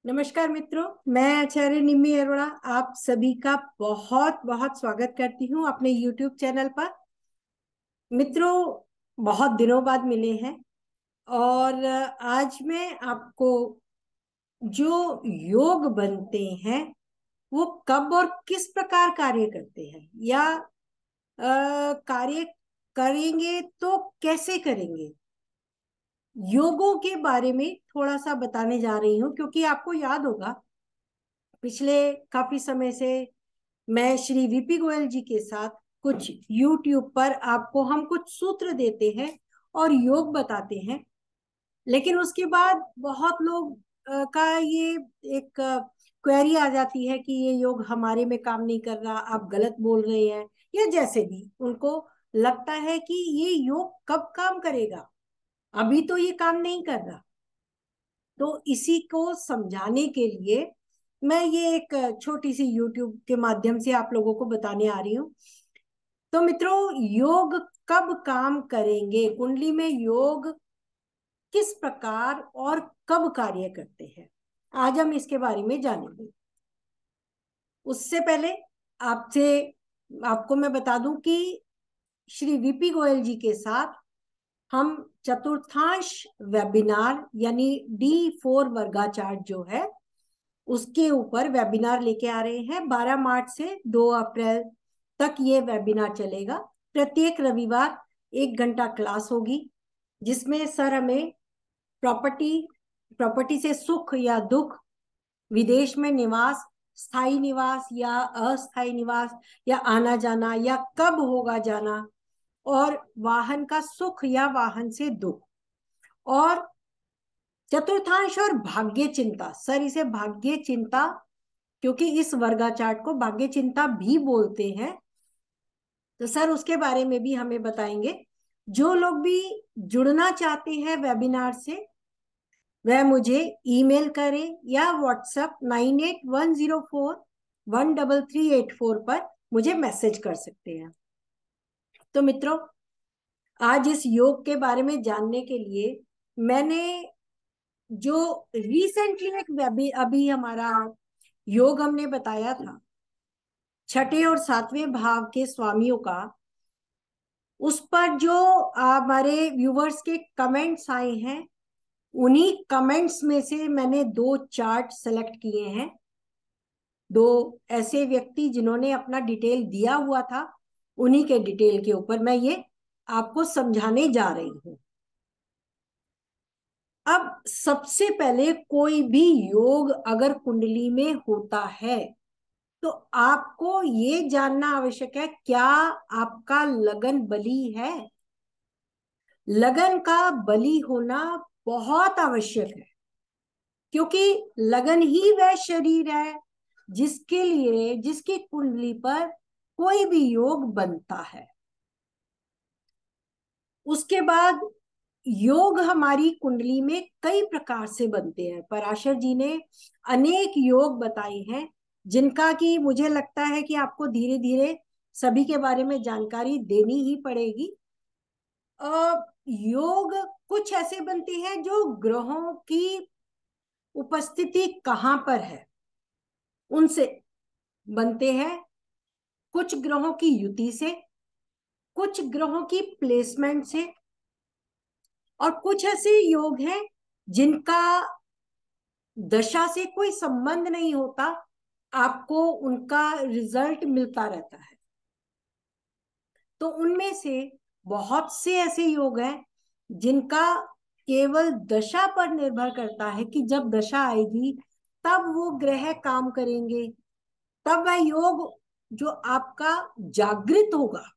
नमस्कार मित्रों, मैं आचार्य निम्मी अरोड़ा आप सभी का बहुत बहुत स्वागत करती हूँ अपने YouTube चैनल पर। मित्रों, बहुत दिनों बाद मिले हैं और आज मैं आपको जो योग बनते हैं वो कब और किस प्रकार कार्य करते हैं या कार्य करेंगे तो कैसे करेंगे, योगों के बारे में थोड़ा सा बताने जा रही हूँ। क्योंकि आपको याद होगा, पिछले काफी समय से मैं श्री वीपी गोयल जी के साथ कुछ YouTube पर आपको हम कुछ सूत्र देते हैं और योग बताते हैं। लेकिन उसके बाद बहुत लोग का ये एक क्वेरी आ जाती है कि ये योग हमारे में काम नहीं कर रहा, आप गलत बोल रहे हैं, या जैसे भी उनको लगता है कि ये योग कब काम करेगा, अभी तो ये काम नहीं कर रहा। तो इसी को समझाने के लिए मैं ये एक छोटी सी YouTube के माध्यम से आप लोगों को बताने आ रही हूँ। तो मित्रों, योग कब काम करेंगे, कुंडली में योग किस प्रकार और कब कार्य करते हैं, आज हम इसके बारे में जानेंगे। उससे पहले आपसे आपको मैं बता दूं कि श्री वीपी गोयल जी के साथ हम चतुर्थांश वेबिनार यानी D4 वर्गाचार्ट जो है उसके ऊपर वेबिनार लेके आ रहे हैं। 12 मार्च से 2 अप्रैल तक ये वेबिनार चलेगा। प्रत्येक रविवार 1 घंटा क्लास होगी, जिसमें सर हमें प्रॉपर्टी प्रॉपर्टी से सुख या दुख, विदेश में निवास, स्थायी निवास या अस्थायी निवास, या आना जाना या कब होगा जाना, और वाहन का सुख या वाहन से दुख, और चतुर्थांश और भाग्य चिंता। सर इसे भाग्य चिंता, क्योंकि इस वर्गाचार्ट को भाग्य चिंता भी बोलते हैं, तो सर उसके बारे में भी हमें बताएंगे। जो लोग भी जुड़ना चाहते हैं वेबिनार से वह मुझे ईमेल करें या व्हाट्सएप 9810413384 पर मुझे मैसेज कर सकते हैं। तो मित्रों, आज इस योग के बारे में जानने के लिए मैंने जो रिसेंटली एक अभी हमारा योग हमने बताया था छठे और सातवें भाव के स्वामियों का, उस पर जो हमारे व्यूवर्स के कमेंट्स आए हैं, उन्हीं कमेंट्स में से मैंने 2 चार्ट सेलेक्ट किए हैं। 2 ऐसे व्यक्ति जिन्होंने अपना डिटेल दिया हुआ था, उन्हीं के डिटेल के ऊपर मैं ये आपको समझाने जा रही हूं। अब सबसे पहले, कोई भी योग अगर कुंडली में होता है तो आपको ये जानना आवश्यक है, क्या आपका लगन बली है। लगन का बली होना बहुत आवश्यक है, क्योंकि लगन ही वह शरीर है जिसके लिए, जिसकी कुंडली पर कोई भी योग बनता है। उसके बाद योग हमारी कुंडली में कई प्रकार से बनते हैं। पराशर जी ने अनेक योग बताए हैं, जिनका कि मुझे लगता है कि आपको धीरे धीरे सभी के बारे में जानकारी देनी ही पड़ेगी। योग कुछ ऐसे बनते हैं जो ग्रहों की उपस्थिति कहाँ पर है उनसे बनते हैं, कुछ ग्रहों की युति से, कुछ ग्रहों की प्लेसमेंट से, और कुछ ऐसे योग हैं जिनका दशा से कोई संबंध नहीं होता, आपको उनका रिजल्ट मिलता रहता है। तो उनमें से बहुत से ऐसे योग हैं जिनका केवल दशा पर निर्भर करता है कि जब दशा आएगी तब वो ग्रह काम करेंगे, तब वह योग जो आपका जागृत होगा।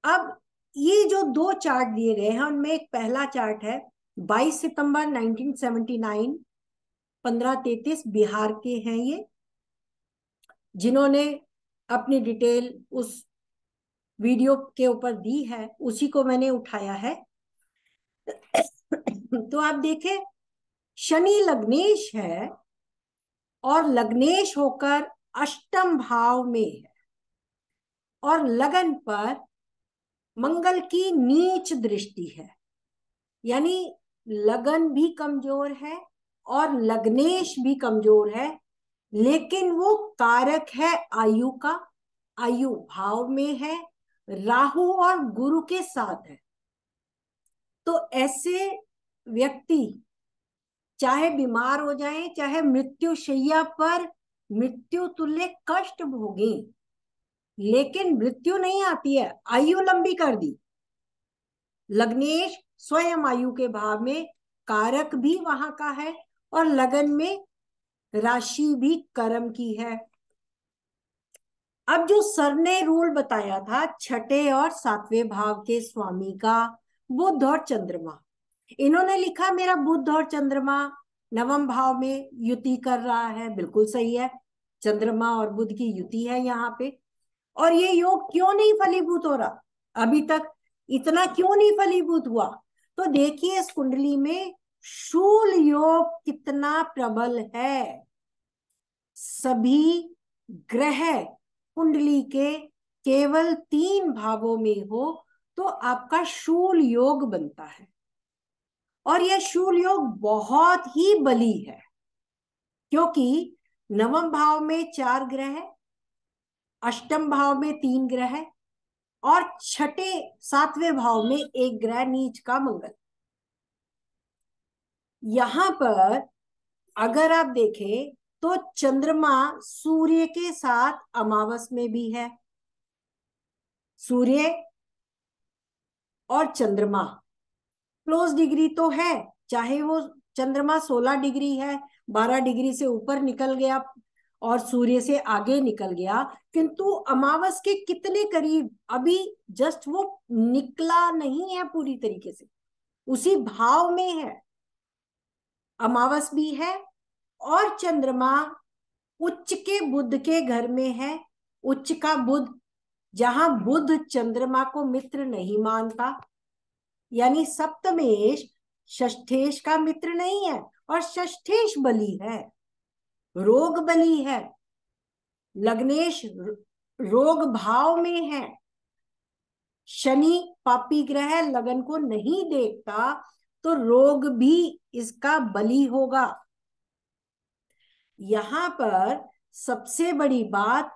अब ये जो 2 चार्ट दिए गए हैं उनमें एक पहला चार्ट है 22 सितंबर 1979, 15:33 बिहार के हैं ये, जिन्होंने अपनी डिटेल उस वीडियो के ऊपर दी है, उसी को मैंने उठाया है। तो आप देखें, शनि लग्नेश है और लग्नेश होकर अष्टम भाव में है, और लगन पर मंगल की नीच दृष्टि है, यानी लगन भी कमजोर है और लग्नेश भी कमजोर है, लेकिन वो कारक है आयु का, आयु भाव में है, राहु और गुरु के साथ है। तो ऐसे व्यक्ति चाहे बीमार हो जाएं, चाहे मृत्यु शैया पर मृत्यु तुल्य कष्ट भोगे, लेकिन मृत्यु नहीं आती है, आयु लंबी कर दी। लग्नेश स्वयं आयु के भाव में, कारक भी वहां का है, और लगन में राशि भी कर्म की है। अब जो सर ने रूल बताया था छठे और सातवें भाव के स्वामी का, बुध और चंद्रमा, इन्होंने लिखा मेरा बुध और चंद्रमा नवम भाव में युति कर रहा है। बिल्कुल सही है, चंद्रमा और बुध की युति है यहाँ पे। और ये योग क्यों नहीं फलीभूत हो रहा अभी तक, इतना क्यों नहीं फलीभूत हुआ? तो देखिए इस कुंडली में शूल योग कितना प्रबल है। सभी ग्रह कुंडली के केवल 3 भावों में हो तो आपका शूल योग बनता है, और यह शूल योग बहुत ही बली है, क्योंकि नवम भाव में 4 ग्रह, अष्टम भाव में 3 ग्रह, और छठे सातवें भाव में 1 ग्रह नीच का मंगल। यहां पर अगर आप देखें तो चंद्रमा सूर्य के साथ अमावस में भी है। सूर्य और चंद्रमा क्लोज डिग्री तो है, चाहे वो चंद्रमा 16 डिग्री है, 12 डिग्री से ऊपर निकल गया और सूर्य से आगे निकल गया, किंतु अमावस के कितने करीब, अभी जस्ट वो निकला नहीं है पूरी तरीके से, उसी भाव में है। अमावस भी है और चंद्रमा उच्च के बुध के घर में है। उच्च का बुध, जहां बुध चंद्रमा को मित्र नहीं मानता, यानी सप्तमेश षष्ठेश का मित्र नहीं है, और षष्ठेश बली है, रोग बली है। लग्नेश रोग भाव में है। शनि पापी ग्रह लगन को नहीं देखता, तो रोग भी इसका बली होगा। यहां पर सबसे बड़ी बात,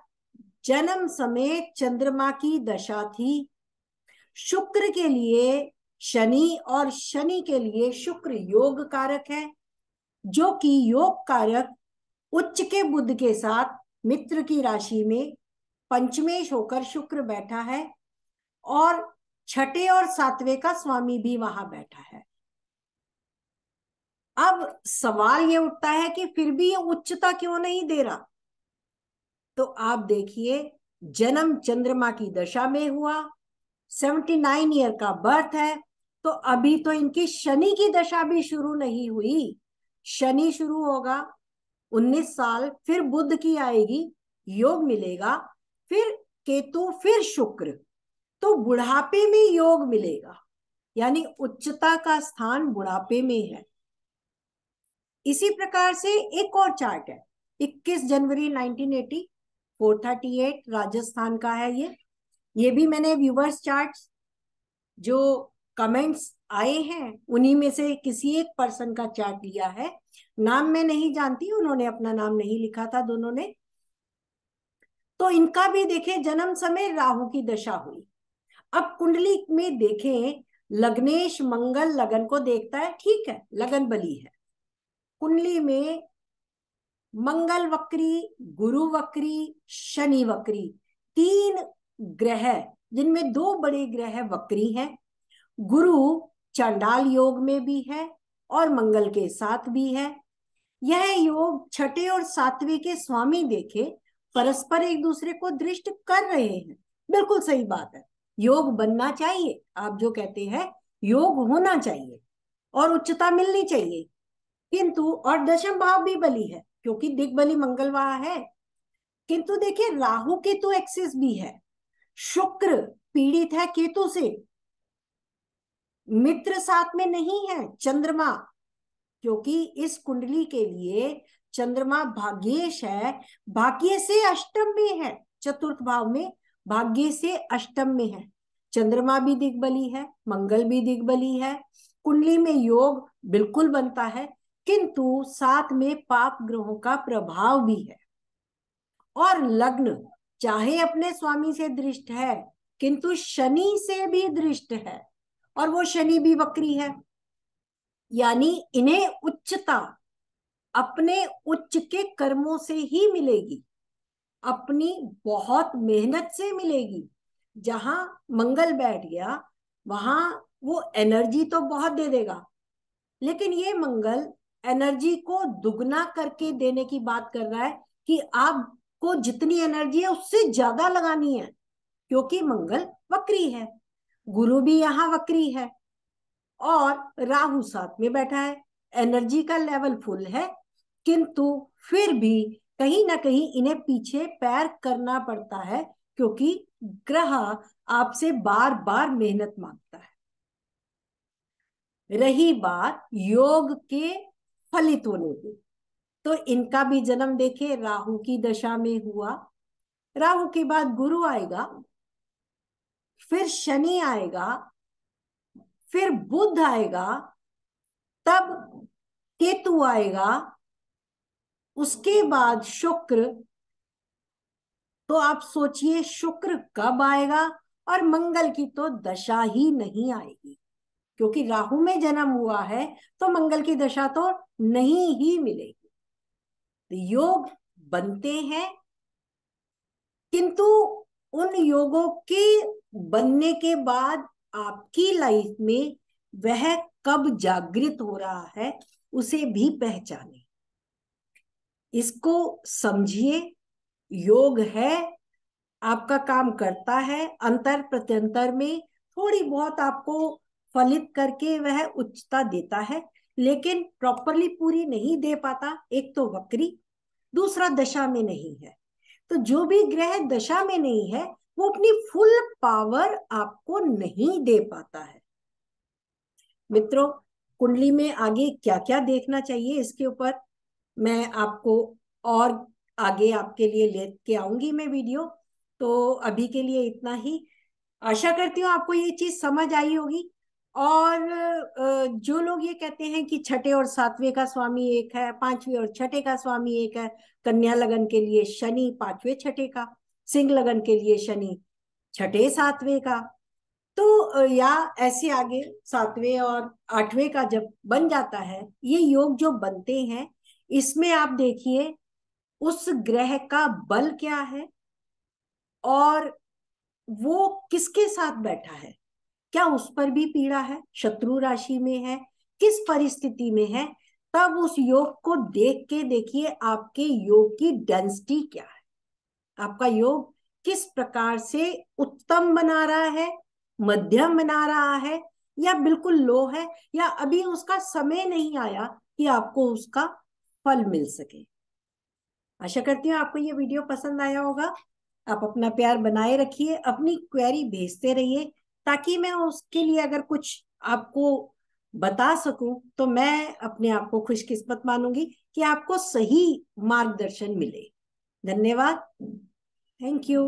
जन्म समय चंद्रमा की दशा थी। शुक्र के लिए शनि और शनि के लिए शुक्र योग कारक है, जो कि योग कारक उच्च के बुध के साथ मित्र की राशि में पंचमेश होकर शुक्र बैठा है, और छठे और सातवें का स्वामी भी वहां बैठा है। अब सवाल ये उठता है कि फिर भी ये उच्चता क्यों नहीं दे रहा? तो आप देखिए, जन्म चंद्रमा की दशा में हुआ, 79 ईयर का बर्थ है, तो अभी तो इनकी शनि की दशा भी शुरू नहीं हुई। शनि शुरू होगा 19 साल, फिर बुध की आएगी, योग मिलेगा, फिर केतु, फिर शुक्र, तो बुढ़ापे में योग मिलेगा, यानी उच्चता का स्थान बुढ़ापे में है। इसी प्रकार से एक और चार्ट है, 21 जनवरी 1980, 438 राजस्थान का है ये भी मैंने व्यूवर्स चार्ट जो कमेंट्स आए हैं उन्हीं में से किसी एक पर्सन का चार्ट लिया है। नाम मैं नहीं जानती, उन्होंने अपना नाम नहीं लिखा था दोनों ने। तो इनका भी देखें, जन्म समय राहु की दशा हुई। अब कुंडली में देखें, लग्नेश मंगल लगन को देखता है, ठीक है, लगन बली है। कुंडली में मंगल वक्री, गुरु वक्री, शनि वक्री, 3 ग्रह, जिनमें 2 बड़े ग्रह वक्री हैं। गुरु चांडाल योग में भी है और मंगल के साथ भी है। यह योग छठे और सातवें के स्वामी देखे परस्पर एक दूसरे को दृष्ट कर रहे हैं। बिल्कुल सही बात है, योग बनना चाहिए, आप जो कहते हैं योग होना चाहिए और उच्चता मिलनी चाहिए, किंतु और दशम भाव भी बली है क्योंकि दिग्बली मंगल वहां है। किंतु देखिए, राहु केतु एक्सिस भी है, शुक्र पीड़ित है केतु से, मित्र साथ में नहीं है चंद्रमा, क्योंकि इस कुंडली के लिए चंद्रमा भाग्येश है, भाग्य से अष्टम में है, चतुर्थ भाव में भाग्य से अष्टम में है। चंद्रमा भी दिग्बली है, मंगल भी दिग्बली है, कुंडली में योग बिल्कुल बनता है, किंतु साथ में पाप ग्रहों का प्रभाव भी है। और लग्न चाहे अपने स्वामी से दृष्ट है, किंतु शनि से भी दृष्ट है, और वो शनि भी वक्री है। यानी इन्हें उच्चता अपने उच्च के कर्मों से ही मिलेगी, अपनी बहुत मेहनत से मिलेगी। जहां मंगल बैठ गया वहां वो एनर्जी तो बहुत दे देगा, लेकिन ये मंगल एनर्जी को दुगना करके देने की बात कर रहा है कि आपको जितनी एनर्जी है उससे ज्यादा लगानी है, क्योंकि मंगल वक्री है। गुरु भी यहाँ वक्री है और राहु साथ में बैठा है। एनर्जी का लेवल फुल है, किंतु फिर भी कहीं ना कहीं इन्हें पीछे पैर करना पड़ता है, क्योंकि ग्रह आपसे बार बार मेहनत मांगता है। रही बात योग के फलित होने की, तो इनका भी जन्म देखे राहु की दशा में हुआ। राहु के बाद गुरु आएगा, फिर शनि आएगा, फिर बुध आएगा, तब केतु आएगा, उसके बाद शुक्र। तो आप सोचिए शुक्र कब आएगा, और मंगल की तो दशा ही नहीं आएगी, क्योंकि राहु में जन्म हुआ है तो मंगल की दशा तो नहीं ही मिलेगी। योग बनते हैं, किंतु उन योगों के बनने के बाद आपकी लाइफ में वह कब जागृत हो रहा है उसे भी पहचाने, इसको समझिए। योग है, आपका काम करता है, अंतर प्रत्यंतर में थोड़ी बहुत आपको फलित करके वह उच्चता देता है, लेकिन प्रॉपरली पूरी नहीं दे पाता। एक तो वक्री, दूसरा दशा में नहीं है। तो जो भी ग्रह दशा में नहीं है वो अपनी फुल पावर आपको नहीं दे पाता है। मित्रों, कुंडली में आगे क्या क्या देखना चाहिए इसके ऊपर मैं आपको और आगे आपके लिए लेके आऊंगी मैं वीडियो। तो अभी के लिए इतना ही। आशा करती हूँ आपको ये चीज समझ आई होगी। और जो लोग ये कहते हैं कि छठे और सातवें का स्वामी एक है, पांचवें और छठे का स्वामी एक है, कन्या लगन के लिए शनि पांचवें छठे का, सिंह लगन के लिए शनि छठे सातवें का, तो या ऐसे आगे सातवें और आठवें का जब बन जाता है, ये योग जो बनते हैं इसमें आप देखिए उस ग्रह का बल क्या है और वो किसके साथ बैठा है, क्या उस पर भी पीड़ा है, शत्रु राशि में है, किस परिस्थिति में है। तब उस योग को देख के देखिए आपके योग की डेंसिटी क्या है, आपका योग किस प्रकार से उत्तम बना रहा है, मध्यम बना रहा है, या बिल्कुल लो है, या अभी उसका समय नहीं आया कि आपको उसका फल मिल सके। आशा करती हूँ आपको ये वीडियो पसंद आया होगा। आप अपना प्यार बनाए रखिए, अपनी क्वेरी भेजते रहिए, ताकि मैं उसके लिए अगर कुछ आपको बता सकूं तो मैं अपने आप को खुशकिस्मत मानूंगी कि आपको सही मार्गदर्शन मिले। धन्यवाद। Thank you.